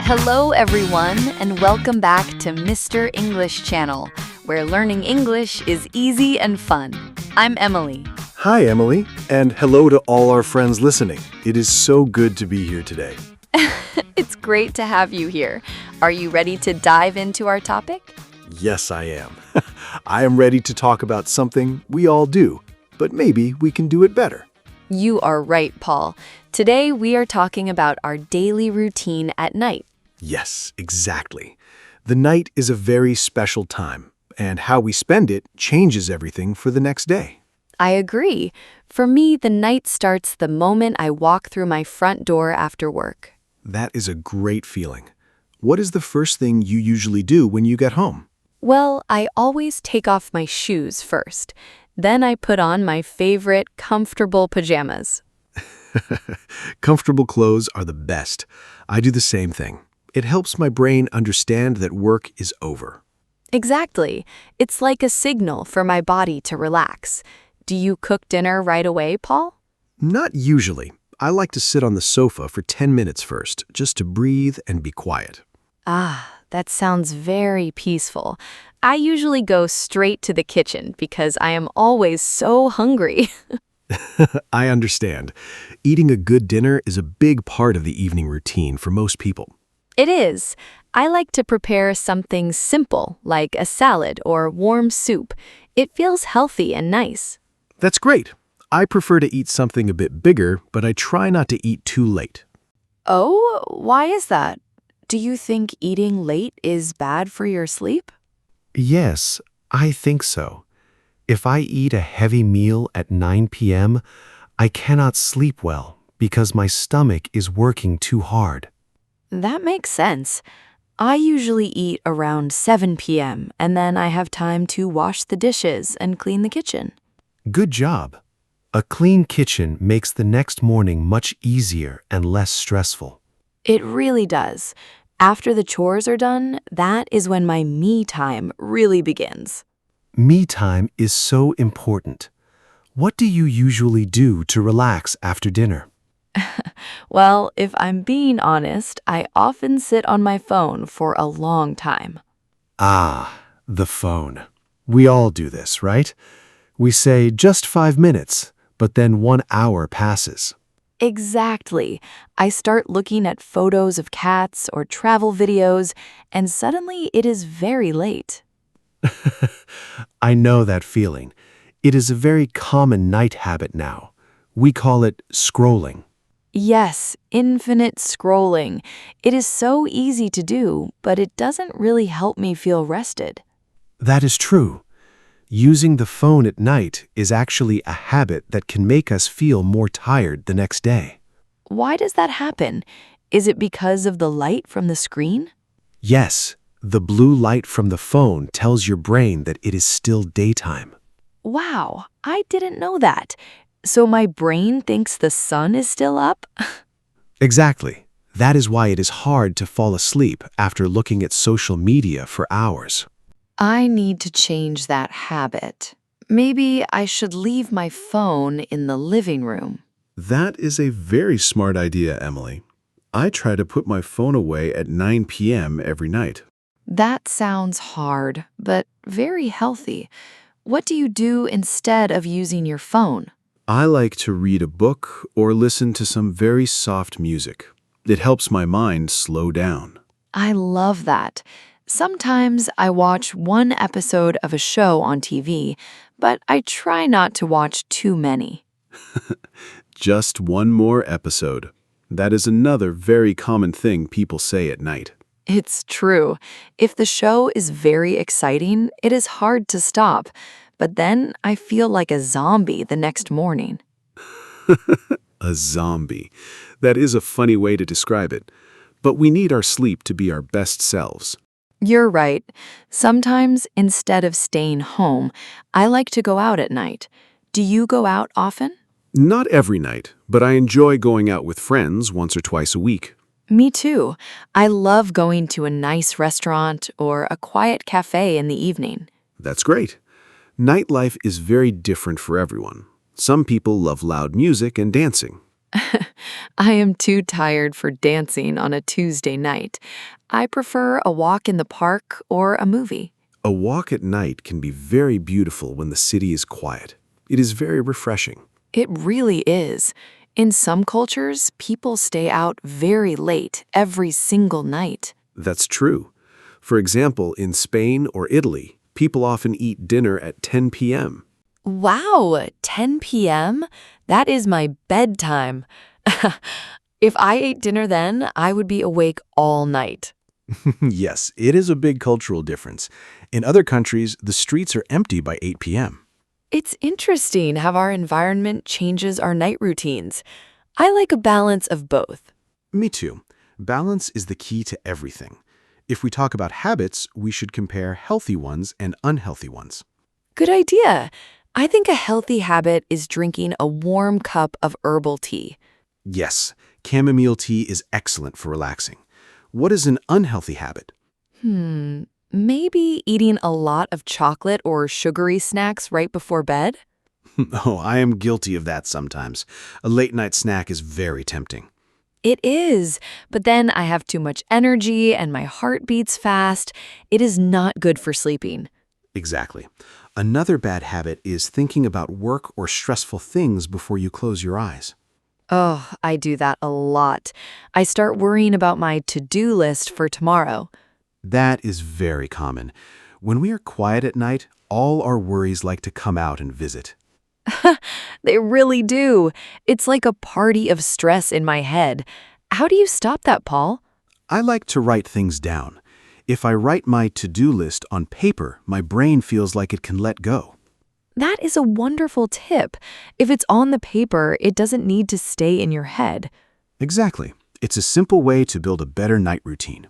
Hello, everyone, and welcome back to Mr. English Channel, where learning English is easy and fun. I'm Emily. Hi, Emily, and hello to all our friends listening. It is so good to be here today. It's great to have you here. Are you ready to dive into our topic? Yes, I am. I am ready to talk about something we all do, but maybe we can do it better. You are right, Paul. Today we are talking about our daily routine at night. Yes, exactly. The night is a very special time, and how we spend it changes everything for the next day. I agree. For me, the night starts the moment I walk through my front door after work. That is a great feeling. What is the first thing you usually do when you get home? Well, I always take off my shoes first. Then I put on my favorite comfortable pajamas. Comfortable clothes are the best. I do the same thing. It helps my brain understand that work is over. Exactly. It's like a signal for my body to relax. Do you cook dinner right away, Paul? Not usually. I like to sit on the sofa for 10 minutes first, just to breathe and be quiet. Ah, that sounds very peaceful. I usually go straight to the kitchen because I am always so hungry. I understand. Eating a good dinner is a big part of the evening routine for most people. It is. I like to prepare something simple, like a salad or warm soup. It feels healthy and nice. That's great. I prefer to eat something a bit bigger, but I try not to eat too late. Oh, why is that? Do you think eating late is bad for your sleep? Yes, I think so. If I eat a heavy meal at 9 p.m., I cannot sleep well because my stomach is working too hard. That makes sense. I usually eat around 7 p.m. and then I have time to wash the dishes and clean the kitchen. Good job. A clean kitchen makes the next morning much easier and less stressful. It really does. After the chores are done, that is when my me time really begins. Me time is so important. What do you usually do to relax after dinner? Well, if I'm being honest, I often sit on my phone for a long time. Ah, the phone. We all do this, right? We say just 5 minutes, but then 1 hour passes. Exactly. I start looking at photos of cats or travel videos, and suddenly it is very late. I know that feeling. It is a very common night habit now. We call it scrolling. Yes, infinite scrolling. It is so easy to do, but it doesn't really help me feel rested. That is true. Using the phone at night is actually a habit that can make us feel more tired the next day. Why does that happen? Is it because of the light from the screen? Yes, the blue light from the phone tells your brain that it is still daytime. Wow, I didn't know that. So my brain thinks the sun is still up? Exactly. That is why it is hard to fall asleep after looking at social media for hours. I need to change that habit. Maybe I should leave my phone in the living room. That is a very smart idea, Emily. I try to put my phone away at 9 p.m. every night. That sounds hard, but very healthy. What do you do instead of using your phone? I like to read a book or listen to some very soft music. It helps my mind slow down. I love that. Sometimes I watch one episode of a show on TV, but I try not to watch too many. Just one more episode. That is another very common thing people say at night. It's true. If the show is very exciting, it is hard to stop. But then I feel like a zombie the next morning. A zombie. That is a funny way to describe it. But we need our sleep to be our best selves. You're right. Sometimes, instead of staying home, I like to go out at night. Do you go out often? Not every night, but I enjoy going out with friends once or twice a week. Me too. I love going to a nice restaurant or a quiet cafe in the evening. That's great. Nightlife is very different for everyone. Some people love loud music and dancing. I am too tired for dancing on a Tuesday night. I prefer a walk in the park or a movie. A walk at night can be very beautiful when the city is quiet. It is very refreshing. It really is. In some cultures, people stay out very late every single night. That's true. For example, in Spain or Italy, people often eat dinner at 10 p.m. Wow, 10 p.m.? That is my bedtime. If I ate dinner then, I would be awake all night. Yes, it is a big cultural difference. In other countries, the streets are empty by 8 p.m. It's interesting how our environment changes our night routines. I like a balance of both. Me too. Balance is the key to everything. If we talk about habits, we should compare healthy ones and unhealthy ones. Good idea. I think a healthy habit is drinking a warm cup of herbal tea. Yes, chamomile tea is excellent for relaxing. What is an unhealthy habit? Maybe eating a lot of chocolate or sugary snacks right before bed? Oh, I am guilty of that sometimes. A late-night snack is very tempting. It is, but then I have too much energy and my heart beats fast. It is not good for sleeping. Exactly. Another bad habit is thinking about work or stressful things before you close your eyes. Oh, I do that a lot. I start worrying about my to-do list for tomorrow. That is very common. When we are quiet at night, all our worries like to come out and visit. They really do. It's like a party of stress in my head. How do you stop that, Paul? I like to write things down. If I write my to-do list on paper, my brain feels like it can let go. That is a wonderful tip. If it's on the paper, it doesn't need to stay in your head. Exactly. It's a simple way to build a better night routine.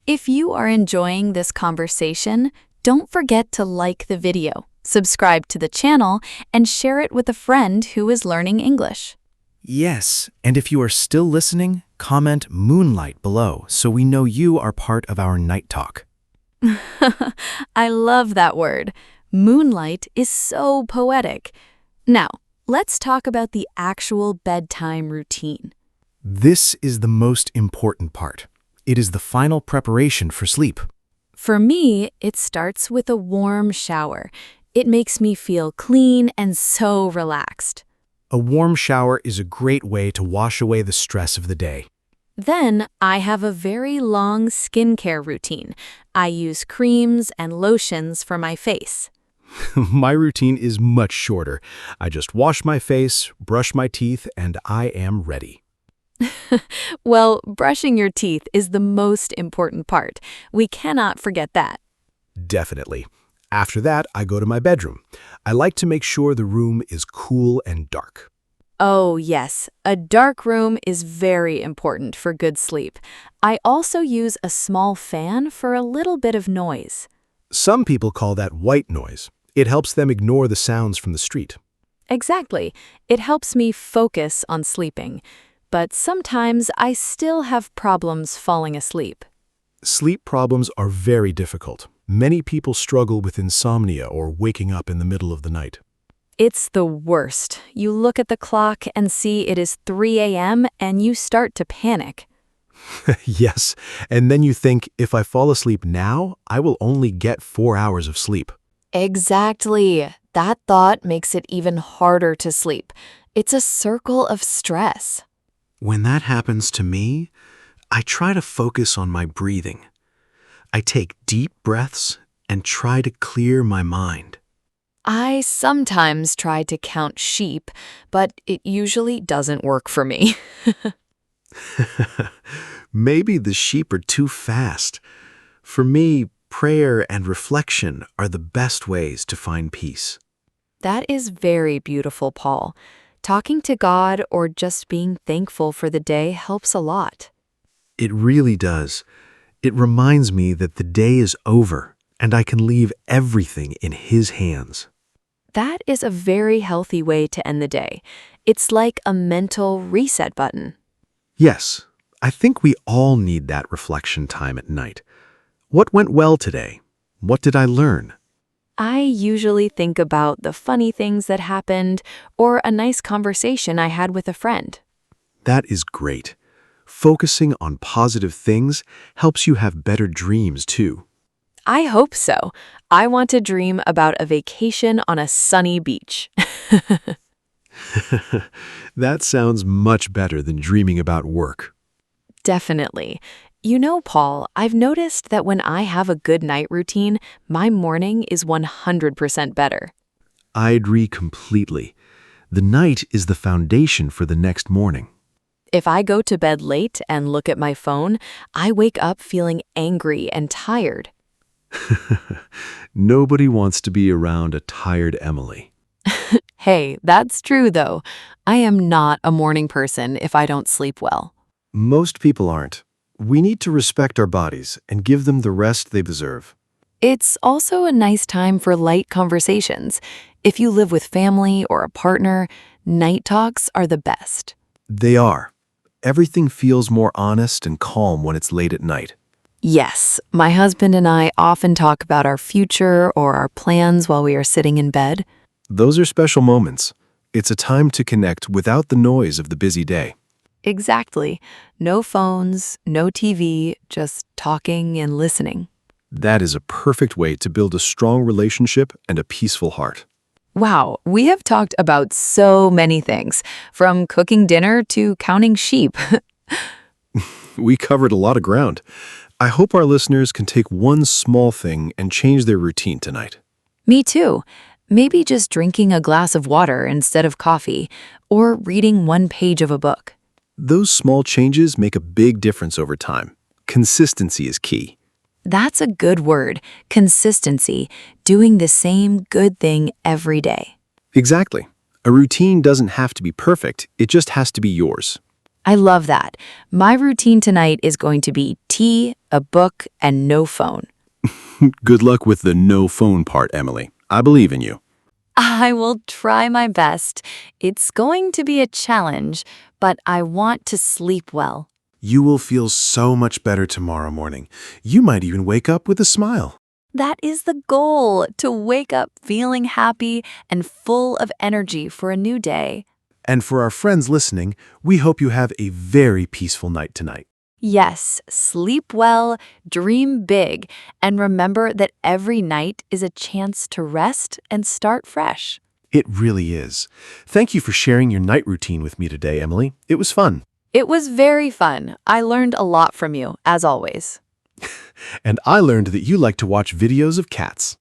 If you are enjoying this conversation, don't forget to like the video, subscribe to the channel, and share it with a friend who is learning English. Yes, and if you are still listening, comment Moonlight below so we know you are part of our night talk. I love that word. Moonlight is so poetic. Now, let's talk about the actual bedtime routine. This is the most important part. It is the final preparation for sleep. For me, it starts with a warm shower. It makes me feel clean and so relaxed. A warm shower is a great way to wash away the stress of the day. Then I have a very long skincare routine. I use creams and lotions for my face. My routine is much shorter. I just wash my face, brush my teeth, and I am ready. Well, brushing your teeth is the most important part. We cannot forget that. Definitely. After that, I go to my bedroom. I like to make sure the room is cool and dark. Oh, yes, a dark room is very important for good sleep. I also use a small fan for a little bit of noise. Some people call that white noise. It helps them ignore the sounds from the street. Exactly. It helps me focus on sleeping. But sometimes I still have problems falling asleep. Sleep problems are very difficult. Many people struggle with insomnia or waking up in the middle of the night. It's the worst. You look at the clock and see it is 3 a.m. and you start to panic. Yes, and then you think, if I fall asleep now, I will only get 4 hours of sleep. Exactly. That thought makes it even harder to sleep. It's a circle of stress. When that happens to me, I try to focus on my breathing. I take deep breaths and try to clear my mind. I sometimes try to count sheep, but it usually doesn't work for me. Maybe the sheep are too fast. For me, prayer and reflection are the best ways to find peace. That is very beautiful, Paul. Talking to God or just being thankful for the day helps a lot. It really does. It reminds me that the day is over and I can leave everything in His hands. That is a very healthy way to end the day. It's like a mental reset button. Yes, I think we all need that reflection time at night. What went well today? What did I learn? I usually think about the funny things that happened or a nice conversation I had with a friend. That is great. Focusing on positive things helps you have better dreams, too. I hope so. I want to dream about a vacation on a sunny beach. That sounds much better than dreaming about work. Definitely. You know, Paul, I've noticed that when I have a good night routine, my morning is 100% better. I agree completely. The night is the foundation for the next morning. If I go to bed late and look at my phone, I wake up feeling angry and tired. Nobody wants to be around a tired Emily. Hey, that's true though. I am not a morning person if I don't sleep well. Most people aren't. We need to respect our bodies and give them the rest they deserve. It's also a nice time for light conversations. If you live with family or a partner, night talks are the best. They are. Everything feels more honest and calm when it's late at night. Yes, my husband and I often talk about our future or our plans while we are sitting in bed. Those are special moments. It's a time to connect without the noise of the busy day. Exactly. No phones, no TV, just talking and listening. That is a perfect way to build a strong relationship and a peaceful heart. Wow, we have talked about so many things, from cooking dinner to counting sheep. We covered a lot of ground. I hope our listeners can take one small thing and change their routine tonight. Me too. Maybe just drinking a glass of water instead of coffee, or reading one page of a book. Those small changes make a big difference over time. Consistency is key. That's a good word, consistency, doing the same good thing every day. Exactly. A routine doesn't have to be perfect, it just has to be yours. I love that. My routine tonight is going to be tea, a book, and no phone. Good luck with the no phone part, Emily. I believe in you. I will try my best. It's going to be a challenge, but I want to sleep well. You will feel so much better tomorrow morning. You might even wake up with a smile. That is the goal, to wake up feeling happy and full of energy for a new day. And for our friends listening, we hope you have a very peaceful night tonight. Yes, sleep well, dream big, and remember that every night is a chance to rest and start fresh. It really is. Thank you for sharing your night routine with me today, Emily. It was fun. It was very fun. I learned a lot from you, as always. And I learned that you like to watch videos of cats.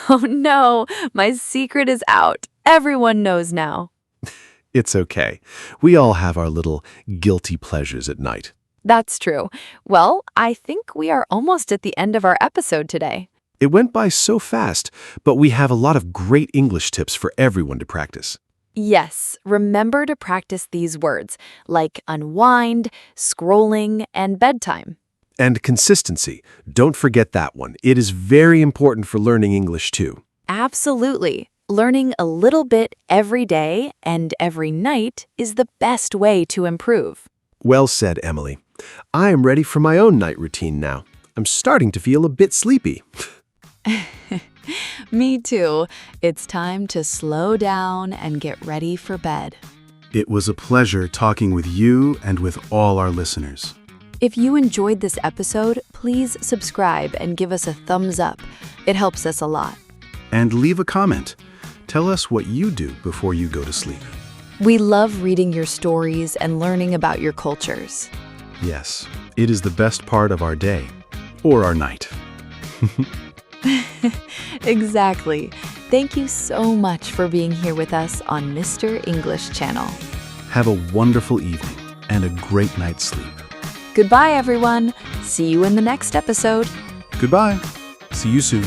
Oh no, my secret is out. Everyone knows now. It's okay. We all have our little guilty pleasures at night. That's true. Well, I think we are almost at the end of our episode today. It went by so fast, but we have a lot of great English tips for everyone to practice. Yes, remember to practice these words, like unwind, scrolling, and bedtime. And consistency. Don't forget that one. It is very important for learning English too. Absolutely. Learning a little bit every day and every night is the best way to improve. Well said, Emily. I am ready for my own night routine now. I'm starting to feel a bit sleepy. Me too. It's time to slow down and get ready for bed. It was a pleasure talking with you and with all our listeners. If you enjoyed this episode, please subscribe and give us a thumbs up. It helps us a lot. And leave a comment. Tell us what you do before you go to sleep. We love reading your stories and learning about your cultures. Yes, it is the best part of our day. Or our night. Exactly. Thank you so much for being here with us on Mr. English Channel. Have a wonderful evening and a great night's sleep. Goodbye, everyone. See you in the next episode. Goodbye. See you soon.